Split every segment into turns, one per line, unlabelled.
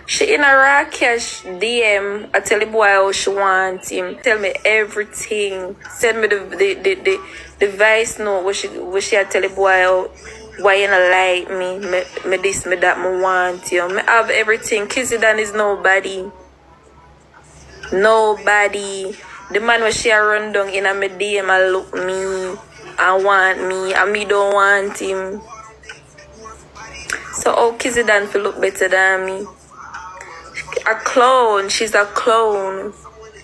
She in a Rakesh DM. I tell the boy how she wants him. Tell me everything. Send me the voice note where she tell the boy how, why you not like me this, me that, me want you. Me have everything. Kizzy Don is nobody. Nobody. The man where she run down in a me DM and look me and want me and me don't want him. So how Kizzy Don feel look better than me? A clown. She's a clown.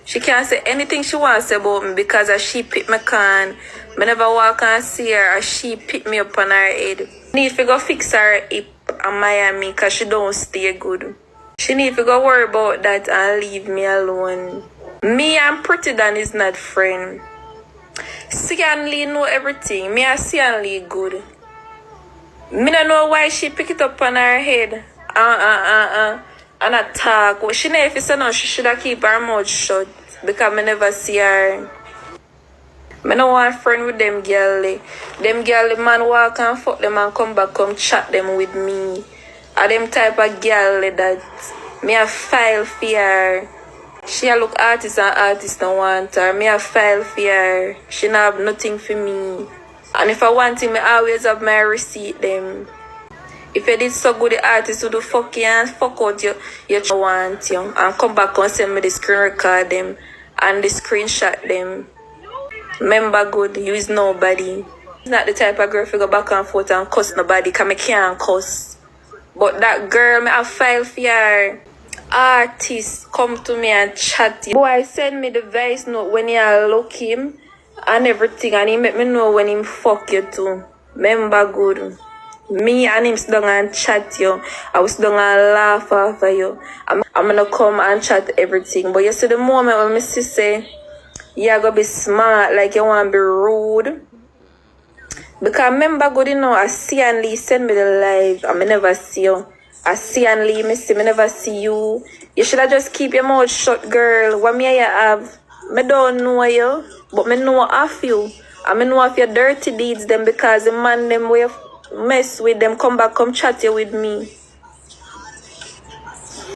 She can't say anything she wants about me because as she pick me can. Me never walk and see her as she pick me up on her head. Need to go fix her hip in Miami because she don't stay good. She need to go worry about that and leave me alone. Me and Pretty Dan is not friend. Sianli know everything. Me and Sianli good. Me don't know why she pick it up on her head. And attack. Well, she know if it's no, she should have keep her mouth shut. Because I never see her. I don't want friend with them girl. Them girl, the man walk and fuck them and come back, come chat them with me. Are them type of girl that me a file for her. She a look artist and artist don't want her. Me a file for her. She not have nothing for me. And if I want him, I always have my receipt them. If you did so good, the artist would do fuck you and fuck out you want you. And come back and send me the screen record them and the screenshot them. Remember good, you is nobody. It's not the type of girl to go back and forth and cuss nobody because I can't cuss. But that girl, me have file for her. Artists come to me and chat. Boy, send me the voice note when you look him and everything and he make me know when him fuck you too. Remember good. Me and him sit down and chat you. I was down and laugh after you. I'm gonna come and chat everything. But you see the moment when me say, you're gonna be smart, like you wanna be rude. Because remember good, you know, I see and Lee send me the live. I never see you. I see and Lee, me never see you. You should have just keep your mouth shut, girl. What me you have? Me don't know you, but me know of you. I me know of your dirty deeds them because the man them way mess with them, come back, come chat you with me.